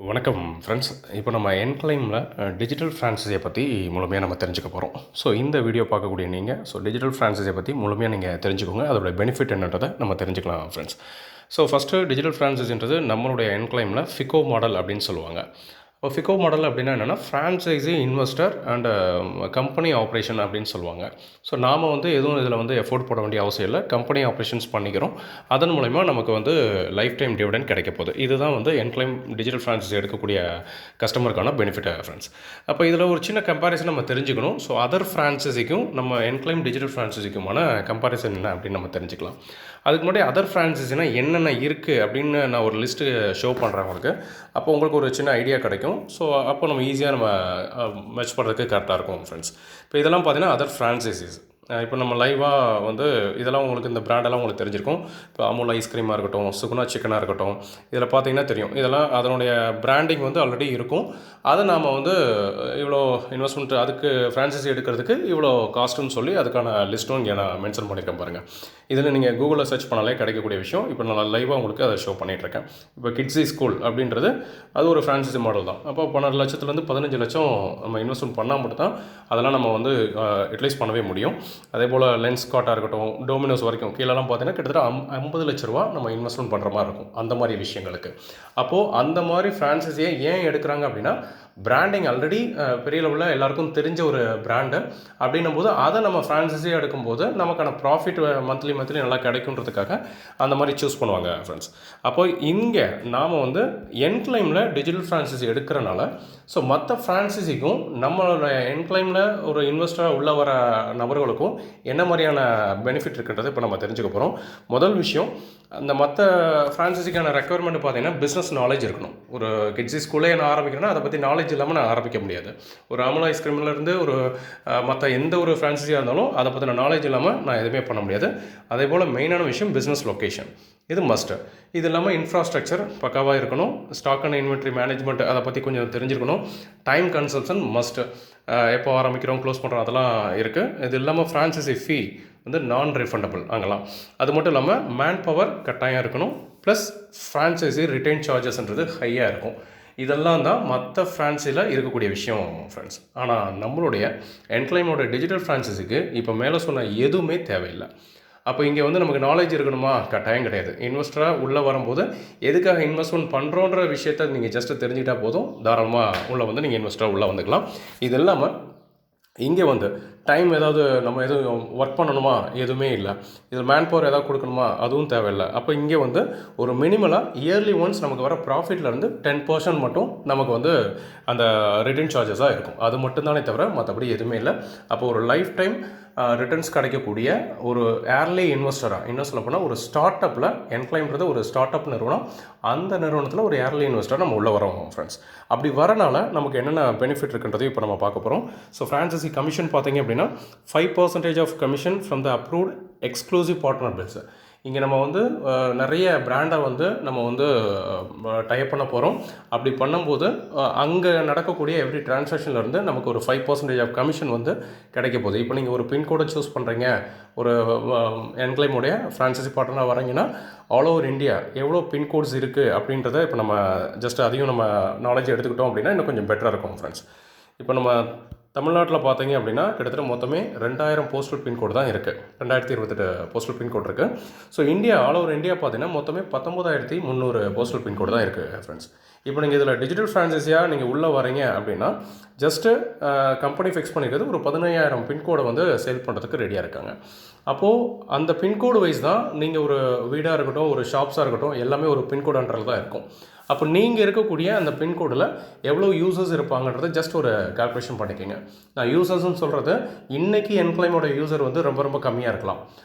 வணக்கம் ஃப்ரெண்ட்ஸ். இப்போ நம்ம என்க்ளைமில் டிஜிட்டல் ஃப்ரான்சைஸியை பற்றி முழுமையாக நம்ம தெரிஞ்சுக்க போகிறோம். ஸோ இந்த வீடியோ பார்க்கக்கூடிய நீங்கள் டிஜிட்டல் ஃப்ரான்சைஸியை பற்றி முழுமையாக நீங்கள் தெரிஞ்சுக்கோங்க. அதோட பெனிஃபிட் என்னன்றதை நம்ம தெரிஞ்சுக்கலாம் ஃப்ரெண்ட்ஸ். ஃபஸ்ட்டு டிஜிட்டல் ஃப்ரான்சைஸின்றது நம்மளுடைய என்க்ளைமில் ஃபிகோ மாடல் அப்படின்னு சொல்லுவாங்க. இப்போ ஃபிகோ மாடல் அப்படின்னா என்னென்னா franchisee investor and company operation அப்படின்னு சொல்லுவாங்க. நாம் எதுவும் இதில் எஃபோர்ட் போட வேண்டிய அவசியம் இல்லை. கம்பெனி ஆப்ரேஷன்ஸ் பண்ணிக்கிறோம். அதன் மூலமா நமக்கு லைஃப் டைம் டிவிடெண்ட் கிடைக்க போகுது. இதுதான் என்க்ளைம் டிஜிட்டல் ஃப்ரான்ச்சைஸி எடுக்கக்கூடிய கஸ்டமருக்கான பெனிஃபிட் ஃப்ரெண்ட்ஸ். அப்போ இதில் ஒரு சின்ன கம்பேரிசன் நம்ம தெரிஞ்சுக்கணும். அதர் ஃப்ரான்ச்சைஸிக்கும் நம்ம என்க்ளைம் டிஜிட்டல் ஃப்ரான்ச்சைஸிக்குமான கம்பேரிசன் என்ன அப்படின்னு நம்ம தெரிஞ்சுக்கலாம். அதுக்கு முன்னாடி அதர் ஃப்ரான்ச்சைஸினா என்னென்ன இருக்குது அப்படின்னு நான் ஒரு லிஸ்ட்டு ஷோ பண்ணுறேன் உங்களுக்கு. அப்போ உங்களுக்கு ஒரு சின்ன ஐடியா கிடைக்கும். அப்போ நம்ம ஈஸியாக மெர்ஜ் பண்ணுறதுக்கு கரெக்டாக இருக்கும் ஃப்ரெண்ட்ஸ். இப்போ இதெல்லாம் பார்த்தீங்கன்னா அதர் ஃப்ரான்ச்சைஸிஸ். இப்போ நம்ம லைவாக இதெல்லாம் உங்களுக்கு இந்த பிராண்டெல்லாம் உங்களுக்கு தெரிஞ்சிருக்கும். இப்போ அமுல் ஐஸ்கிரீமாக இருக்கட்டும், சுகுணா சிக்கனாக இருக்கட்டும், இதில் பார்த்தீங்கன்னா தெரியும். இதெல்லாம் அதனுடைய பிராண்டிங் ஆல்ரெடி இருக்கும். அதை நாம் இவ்வளோ இன்வெஸ்ட்மெண்ட் அதுக்கு ஃப்ரான்ச்சைஸி எடுக்கிறதுக்கு இவ்வளோ காஸ்ட்டுன்னு சொல்லி அதுக்கான லிஸ்ட்டும் இங்கே நான் மென்ஷன் பண்ணியிருக்கேன் பாருங்கள். இதில் நீங்கள் கூகுளில் சர்ச் பண்ணாலே கிடைக்கக்கூடிய விஷயம். இப்போ நான் லைவாக உங்களுக்கு அதை ஷோ பண்ணிகிட்ருக்கேன். இப்போ கிட்ஸி ஸ்கூல் அப்படின்றது அது ஒரு ஃப்ரான்ச்சைஸி மாடல் தான். அப்போ 12 லட்சத்துலேருந்து 15 லட்சம் நம்ம இன்வெஸ்ட்மெண்ட் பண்ணால் மட்டும் தான் அதெல்லாம் நம்ம யூட்டிலைஸ் பண்ணவே முடியும். அதே போல் லென்ஸ்கார்ட்டாக இருக்கட்டும், டோமினோஸ் வரைக்கும் கீழெல்லாம் பார்த்தீங்கன்னா கிட்டத்தட்ட 50 லட்ச ரூபா நம்ம இன்வெஸ்ட்மெண்ட் பண்ணுற மாதிரி இருக்கும் அந்த மாதிரி விஷயங்களுக்கு. அப்போது அந்த மாதிரி ஃப்ரான்ச்சைஸியை ஏன் எடுக்கிறாங்க அப்படின்னா பிராண்டிங் ஆல்ரெடி பெரிய லெவலில் எல்லாருக்கும் தெரிஞ்ச ஒரு பிராண்டு அப்படின்னும் போது அதை நம்ம ஃப்ரான்ச்சைஸியாக எடுக்கும்போது நமக்கான ப்ராஃபிட் மந்த்லி நல்லா கிடைக்குன்றதுக்காக அந்த மாதிரி சூஸ் பண்ணுவாங்க ஃப்ரெண்ட்ஸ். அப்போ இங்கே நாம் என்க்ளைமில் டிஜிட்டல் ஃப்ரான்ச்சைஸி எடுக்கிறனால மற்ற ஃப்ரான்ச்சைஸிக்கும் நம்மளோட என்க்ளைமில் ஒரு இன்வெஸ்டராக உள்ள வர நபர்களுக்கும் என்ன மாதிரியான பெனிஃபிட் இருக்குன்றதை இப்போ நம்ம தெரிஞ்சுக்க போகிறோம். முதல் விஷயம், அந்த மற்ற ஃப்ரான்ச்சைஸிக்கான ரெக்குவயர்மெண்ட் பார்த்தீங்கன்னா பிஸ்னஸ் நாலேஜ் இருக்கணும். ஒரு கிட்ஸி ஸ்கூலே நான் ஆரம்பிக்கிறேன்னா அதை பற்றி நாலேஜ் இல்லாமல் நான் ஆரம்பிக்க முடியாது. ஒரு அமுல் ஐஸ்கிரீம்லேருந்து ஒரு மற்ற எந்த ஒரு ஃப்ரான்ச்சைஸியாக இருந்தாலும் அதை பற்றின நாலேஜ் இல்லாமல் நான் எதுவுமே பண்ண முடியாது. அதே போல் மெயினான விஷயம் பிஸ்னஸ் லொக்கேஷன், இது மஸ்ட்டு. இது இல்லாமல் இன்ஃப்ராஸ்ட்ரக்சர் பக்காவாக இருக்கணும். ஸ்டாக் அண்ட் இன்வென்ட்ரி மேனேஜ்மெண்ட் அதை பற்றி கொஞ்சம் தெரிஞ்சிருக்கணும். Time consumption must. எப்போ ஆரம்பிக்கிறோம் க்ளோஸ் பண்ணுறோம் அதெல்லாம் இருக்குது. இது இல்லாமல் ஃப்ரான்ச்சைஸி ஃபீ நான் ரீஃபண்டபிள் அங்கெல்லாம். அது மட்டும் இல்லாமல் மேன் பவர் கட்டாயம் இருக்கணும். ப்ளஸ் ஃப்ரான்ச்சைஸி ரிட்டைன் சார்ஜஸ்ன்றது ஹையாக இருக்கும். இதெல்லாம் தான் மற்ற ஃப்ரான்ச்சைஸியில் இருக்கக்கூடிய விஷயம் ஃப்ரெண்ட்ஸ். ஆனால் நம்மளுடைய என்க்ளைமோட டிஜிட்டல் ஃப்ரான்ச்சைஸிக்கு இப்போ மேலே சொன்ன எதுவுமே தேவையில்லை. அப்போ இங்கே நமக்கு நாலேஜ் இருக்கணுமா? கட்டாயம் கிடையாது. இன்வெஸ்டராக உள்ளே வரும்போது எதுக்காக இன்வெஸ்ட்மெண்ட் பண்ணுறோன்ற விஷயத்த நீங்கள் ஜஸ்ட்டு தெரிஞ்சுக்கிட்டால் போதும். தாராளமாக உள்ளே நீங்கள் இன்வெஸ்டராக உள்ளே வந்துக்கலாம். இது இல்லாமல் இங்கே டைம் ஏதாவது நம்ம எதுவும் ஒர்க் பண்ணணுமா? எதுவுமே இல்லை. இதில் மேன் பவர் ஏதாவது கொடுக்கணுமா? அதுவும் தேவையில்லை. அப்போ இங்கே ஒரு மினிமலாக இயர்லி ஒன்ஸ் நமக்கு வர ப்ராஃபிட்லேருந்து 10% மட்டும் நமக்கு அந்த ரிட்டர்ன் சார்ஜஸாக இருக்கும். அது மட்டும்தானே தவிர மற்றபடி எதுவுமே இல்லை. அப்போ ஒரு லைஃப் டைம் ரிட்டர்ன்ஸ் கிடைக்கக்கூடிய ஒரு ஏர்லி இன்வெஸ்டராக, இன்னும் சொல்ல போனால் ஒரு ஸ்டார்ட் அப்பில், என்க்ளைம்ன்றது ஒரு ஸ்டார்ட் அப் நிறுவனம், அந்த நிறுவனத்தில் ஒரு ஏர்லி இன்வெஸ்டர் நம்ம உள்ளே வரோம் ஃப்ரெண்ட்ஸ். அப்படி வரனால நமக்கு என்னென்ன பெனிஃபிட் இருக்குன்றதையும் இப்போ நம்ம பார்க்க போகிறோம். ஃப்ரான்ச்சைஸி கமிஷன் பார்த்தீங்க அப்படின்னா 5% of commission from the approved exclusive partner bills. இங்கே நம்ம நிறைய பிராண்டை நம்ம டைப் பண்ண போகிறோம். அப்படி பண்ணும்போது அங்கே நடக்கக்கூடிய எவ்ரி டிரான்சாக்ஷன்லேருந்து நமக்கு ஒரு 5% ஆஃப் கமிஷன் கிடைக்க போகுது. இப்போ நீங்கள் ஒரு பின்கோடை சூஸ் பண்ணுறீங்க, ஒரு என்க்ளைமுடைய ஃப்ரான்ச்சைஸி பார்ட்னராக வரீங்கன்னா ஆல் ஓவர் இந்தியா எவ்வளோ பின்கோட்ஸ் இருக்குது அப்படின்றத இப்போ நம்ம ஜஸ்ட் அதையும் நம்ம நாலேஜ் எடுத்துக்கிட்டோம் அப்படின்னா இன்னும் கொஞ்சம் பெட்டராக இருக்கும் ஃப்ரெண்ட்ஸ். இப்போ நம்ம தமிழ்நாட்டில் பார்த்தீங்க அப்படின்னா கிட்டத்தட்ட மொத்தமே 2000 போஸ்டல் பின்கோடு தான் இருக்குது. 2028 போஸ்டல் பின்கோடு இருக்குது. இந்தியா ஆல் ஓவர் இந்தியா பார்த்தீங்கன்னா மொத்தமே 19,300 போஸ்டல் பின்கோடு தான் இருக்குது ஃப்ரெண்ட்ஸ். இப்போ நீங்கள் இதில் டிஜிட்டல் ஃப்ரான்ச்சைஸியாக நீங்கள் உள்ளே வரீங்க அப்படின்னா ஜஸ்ட்டு கம்பெனி ஃபிக்ஸ் பண்ணிக்கிறது ஒரு 15,000 பின்கோடை சேல் பண்ணுறதுக்கு ரெடியாக இருக்காங்க. அப்போது அந்த பின்கோடு வைஸ் தான் நீங்கள் ஒரு வீடாக இருக்கட்டும், ஒரு ஷாப்ஸாக இருக்கட்டும், எல்லாமே ஒரு பின்கோடுன்றது தான் இருக்கும். அப்போ நீங்கள் இருக்கக்கூடிய அந்த பின்கோடில் எவ்வளோ யூசர்ஸ் இருப்பாங்கன்றதை ஜஸ்ட் ஒரு கால்குலேஷன் பண்ணிக்கோங்க. நான் யூசர்ஸ்ன்னு சொல்கிறது இன்றைக்கி என்க்ளைமோட யூசர் ரொம்ப கம்மியாக இருக்கலாம்.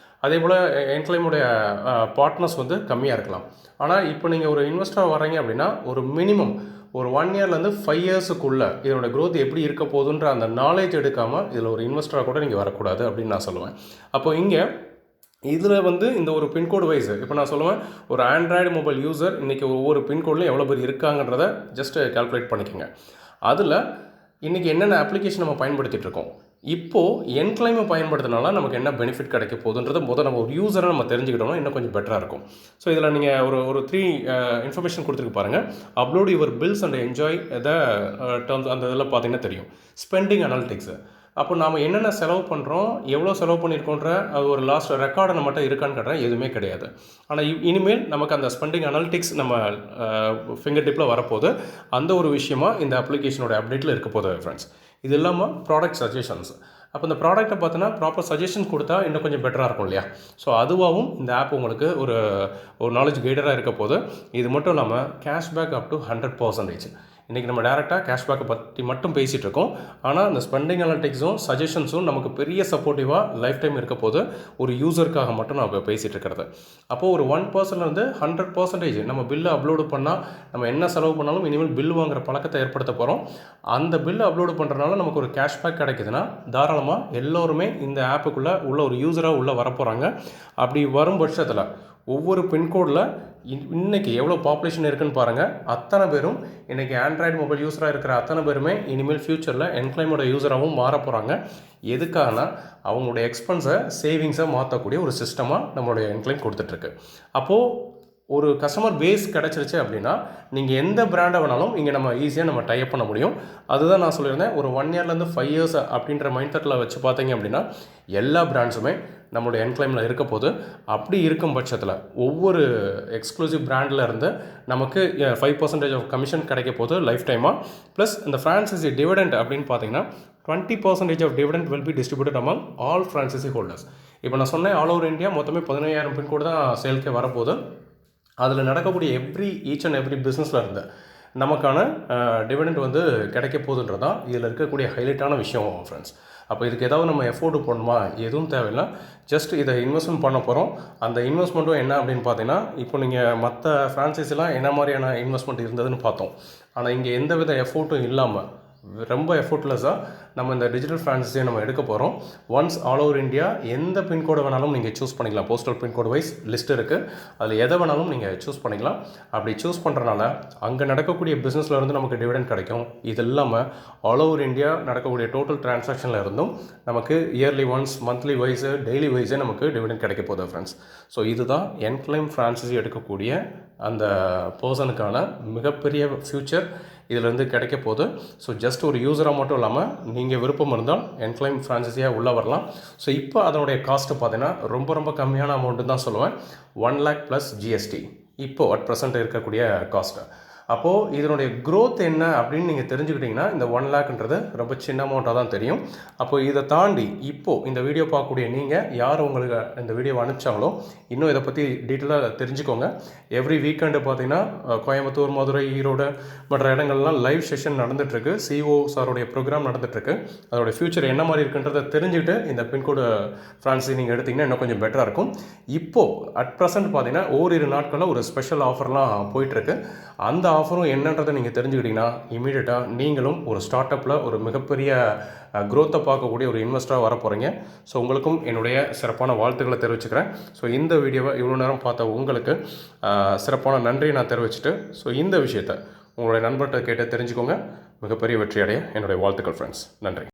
அதே போல் என்க்ளைமுடைய பார்ட்னர்ஸ் கம்மியாக இருக்கலாம். ஆனால் இப்போ நீங்கள் ஒரு இன்வெஸ்டராக வர்றீங்க அப்படின்னா ஒரு மினிமம் ஒரு 1 இயர்லேருந்து 5 இயர்ஸுக்குள்ளே இதோட க்ரோத் எப்படி இருக்க போகுதுன்ற அந்த நாலேஜ் எடுக்காமல் இதில் ஒரு இன்வெஸ்டராக கூட நீங்கள் வரக்கூடாது அப்படின்னு நான் சொல்லுவேன். அப்போ இங்கே இதில் இந்த ஒரு பின்கோடு வைஸ் இப்போ நான் சொல்லுவேன், ஒரு ஆண்ட்ராய்டு மொபைல் யூசர் இன்றைக்கி ஒவ்வொரு பின்கோட்லையும் எவ்வளோ பேர் இருக்காங்கன்றதை ஜஸ்ட்டு கால்குலேட் பண்ணிக்கோங்க. அதில் இன்றைக்கி என்னென்ன அப்ளிகேஷன் நம்ம பயன்படுத்திகிட்டு இருக்கோம், இப்போது என்க்ளைமை பயன்படுத்தினால நமக்கு என்ன பெனிஃபிட் கிடைக்க போகுதுன்றது நம்ம ஒரு யூஸரை நம்ம தெரிஞ்சுக்கிட்டோம்னா இன்னும் கொஞ்சம் பெட்டராக இருக்கும். ஸோ இதில் நீங்கள் ஒரு 3 இன்ஃபர்மேஷன் கொடுத்துருக்கு பாருங்கள். Upload your bills and enjoy the terms, அந்த இதில் பார்த்தீங்கன்னா தெரியும். ஸ்பெண்டிங் அனாலிட்டிக்ஸு, அப்போ நாம் என்னென்ன செலவு பண்ணுறோம், எவ்வளோ செலவு பண்ணியிருக்கோன்ற அது ஒரு லாஸ்ட் ரெக்கார்டை நம்மகிட்ட இருக்கான்னு கேட்டால் எதுவுமே கிடையாது. ஆனால் இனிமேல் நமக்கு அந்த ஸ்பெண்டிங் அனாலிட்டிக்ஸ் நம்ம ஃபிங்கர் டிப்பில் வரப்போது. அந்த ஒரு விஷயமா இந்த அப்ளிகேஷனோட அப்டேட்டில் இருக்க போகுது ஃப்ரெண்ட்ஸ். இது இல்லாமல் ப்ராடக்ட் சஜஷன்ஸ். அப்போ இந்த ப்ராடக்ட்டை பார்த்தீங்கன்னா ப்ராப்பர் சஜஷன் கொடுத்தா இன்னும் கொஞ்சம் பெட்டராக இருக்கும் இல்லையா? ஸோ அதுவாகவும் இந்த ஆப் உங்களுக்கு ஒரு நாலேஜ் கைடராக இருக்க போது. இது மட்டும் இல்லாமல் கேஷ்பேக் அப் டு 100%. இன்றைக்கி நம்ம டேரெக்டாக கேஷ்பேக்கை பற்றி மட்டும் பேசிகிட்டு இருக்கோம். ஆனால் அந்த ஸ்பெண்டிங் அனாலிட்டிக்ஸும் சஜஷன்ஸும் நமக்கு பெரிய சப்போர்ட்டிவாக லைஃப் டைம் இருக்க போது, ஒரு யூஸருக்காக மட்டும் நம்ம பேசிகிட்டு இருக்கிறது. அப்போது ஒரு 1%லேருந்து 100% நம்ம பில்லு அப்லோடு பண்ணால் நம்ம என்ன செலவு பண்ணாலும் இனிமேல் பில் வாங்குகிற பழக்கத்தை ஏற்படுத்த போகிறோம். அந்த பில்லு அப்லோடு பண்ணுறதுனால நமக்கு ஒரு கேஷ்பேக் கிடைக்குதுன்னா தாராளமாக எல்லோருமே இந்த ஆப்புக்குள்ளே உள்ள ஒரு யூஸராக உள்ளே வரப்போகிறாங்க. அப்படி வரும் பட்சத்தில் ஒவ்வொரு பின்கோடில் இன்றைக்கி எவ்வளோ பாப்புலேஷன் இருக்குதுன்னு பாருங்கள். அத்தனை பேரும் இன்றைக்கி ஆண்ட்ராய்டு மொபைல் யூஸராக இருக்கிற அத்தனை பேருமே இனிமேல் ஃப்யூச்சரில் என்க்ளைமோட யூஸராகவும் மாற போகிறாங்க. எதுக்காகனா அவங்களுடைய எக்ஸ்பென்ஸை சேவிங்ஸை மாற்றக்கூடிய ஒரு சிஸ்டமாக நம்மளுடைய என்க்ளைம் கொடுத்துட்ருக்கு. அப்போது ஒரு கஸ்டமர் பேஸ் கிடச்சிருச்சு அப்படின்னா நீங்கள் எந்த பிராண்டை வேணாலும் இங்கே நம்ம ஈஸியாக நம்ம டைப் பண்ண முடியும். அதுதான் நான் சொல்லியிருந்தேன், ஒரு 1 இயர்லேருந்து 5 இயர்ஸ் அப்படின்ற மைண்ட் செட்டில் வச்சு பார்த்தீங்க அப்படின்னா எல்லா பிராண்ட்ஸுமே நம்மளுடைய என்க்ளைமில் இருக்க போது. அப்படி இருக்கும் பட்சத்தில் ஒவ்வொரு எக்ஸ்க்ளூசிவ் பிராண்டில் இருந்து நமக்கு 5% ஆஃப் கமிஷன் கிடைக்க போது லைஃப் டைமாக. ப்ளஸ் இந்த ஃப்ரான்சைசி டிவிடெண்ட் அப்படின்னு பார்த்தீங்கன்னா 20% of dividend will be distributed among all franchisee holders. இப்போ நான் சொன்னேன் ஆல் ஓவர் இந்தியா மொத்தமே 15,000 பின்கோடு தான் சேல்க்கே வரப்போகுது. அதில் நடக்கக்கூடிய ஈச் அண்ட் எவ்ரி பிஸ்னஸில் இருந்து நமக்கான டிவிடெண்ட் வந்து கிடைக்க போகுதுன்றது தான் இதில் இருக்கக்கூடிய ஹைலைட்டான விஷயம் ஃப்ரெண்ட்ஸ். அப்போ இதுக்கு ஏதாவது நம்ம எஃபோர்ட் பண்ணணுமா? எதுவும் தேவையில்லை. ஜஸ்ட் இதை இன்வெஸ்ட்மெண்ட் பண்ண போகிறோம். அந்த இன்வெஸ்ட்மெண்ட்டும் என்ன அப்படின்னு பார்த்தீங்கன்னா, இப்போ நீங்கள் மற்ற ஃப்ரான்ச்சைஸிலாம் என்ன மாதிரியான இன்வெஸ்ட்மெண்ட் இருந்ததுன்னு பார்த்தோம். ஆனால் இங்கே எந்த வித எஃபோர்ட்டும் இல்லாமல் ரொம்ப எஃபோர்ட்லெஸ்ஸாக நம்ம இந்த டிஜிட்டல் ஃப்ரான்ச்சைஸியை நம்ம எடுக்க போகிறோம். ஒன்ஸ் ஆல் ஓவர் இந்தியா எந்த பின்கோடை வேணாலும் நீங்கள் சூஸ் பண்ணிக்கலாம். போஸ்டல் பின்கோடு வைஸ் லிஸ்ட் இருக்குது. அதில் எதை வேணாலும் நீங்கள் சூஸ் பண்ணிக்கலாம். அப்படி சூஸ் பண்ணுறனால அங்கே நடக்கக்கூடிய பிஸ்னஸில் இருந்து நமக்கு டிவிடெண்ட் கிடைக்கும். இது இல்லாமல் ஆல் ஓவர் இந்தியா நடக்கக்கூடிய டோட்டல் டிரான்சாக்ஷனில் இருந்தும் நமக்கு yearly once, monthly wise, daily வைஸே நமக்கு டிவிடெண்ட் கிடைக்க போகுது ஃப்ரெண்ட்ஸ். ஸோ இதுதான் என்க்ளைம் ஃப்ரான்ச்சைஸி எடுக்கக்கூடிய அந்த பர்சனுக்கான மிகப்பெரிய ஃப்யூச்சர் இதிலேருந்து கிடைக்க போகுது. ஸோ ஜஸ்ட் ஒரு யூஸராக மட்டும் இல்லாமல் நீங்கள் விருப்பம் இருந்தால் என்க்ளைம் ஃப்ரான்ச்சைஸியாக உள்ளே வரலாம். ஸோ இப்போ அதனுடைய காஸ்ட்டு பார்த்தீங்கன்னா ரொம்ப கம்மியான அமௌண்ட்டு தான் சொல்லுவேன். 1 lakh ப்ளஸ் ஜிஎஸ்டி இப்போது அட் ப்ரெசென்ட் இருக்கக்கூடிய காஸ்ட்டு. அப்போது இதனுடைய க்ரோத் என்ன அப்படின்னு நீங்கள் தெரிஞ்சுக்கிட்டிங்கன்னா இந்த 1 lakhன்றது ரொம்ப சின்ன அமௌண்ட்டாக தான் தெரியும். அப்போது இதை தாண்டி இப்போது இந்த வீடியோ பார்க்கக்கூடிய நீங்கள் யார் உங்களுக்கு இந்த வீடியோவை அனுப்பிச்சாங்களோ இன்னும் இதை பற்றி டீட்டெயிலாக தெரிஞ்சுக்கோங்க. எவ்ரி வீக்கெண்டு பார்த்தீங்கன்னா கோயம்புத்தூர், மதுரை, ஈரோடு மற்ற இடங்கள்லாம் லைவ் செஷன் நடந்துகிட்ருக்கு. சிஓ சாருடைய ப்ரோக்ராம் நடந்துகிட்ருக்கு. அதோடைய ஃப்யூச்சர் என்ன மாதிரி இருக்குன்றதை தெரிஞ்சுக்கிட்டு இந்த பின்கோடு ஃப்ரான்ச்சைஸி நீங்கள் எடுத்திங்கன்னா இன்னும் கொஞ்சம் பெட்டராக இருக்கும். இப்போது அட் ப்ரெசென்ட் பார்த்தீங்கன்னா ஓரிரு நாட்களில் ஒரு ஸ்பெஷல் ஆஃபர்லாம் போயிட்டுருக்கு. அந்த ஆஃபரும் என்னன்றதை நீங்கள் தெரிஞ்சுக்கிட்டிங்கன்னா இமீடியட்டாக நீங்களும் ஒரு ஸ்டார்ட் அப்பில் ஒரு மிகப்பெரிய க்ரோத்தை பார்க்கக்கூடிய ஒரு இன்வெஸ்டராக வர போகிறீங்க. ஸோ உங்களுக்கும் என்னுடைய சிறப்பான வாழ்த்துக்களை தெரிவிச்சுக்கிறேன். ஸோ இந்த வீடியோவை இவ்வளோ நேரம் பார்த்த உங்களுக்கு சிறப்பான நன்றியை நான் தெரிவிச்சுட்டு, ஸோ இந்த விஷயத்தை உங்களுடைய நண்பர்கிட்ட கேட்டு தெரிஞ்சுக்கோங்க. மிகப்பெரிய வெற்றி அடைய என்னுடைய வாழ்த்துக்கள் ஃப்ரெண்ட்ஸ். நன்றி.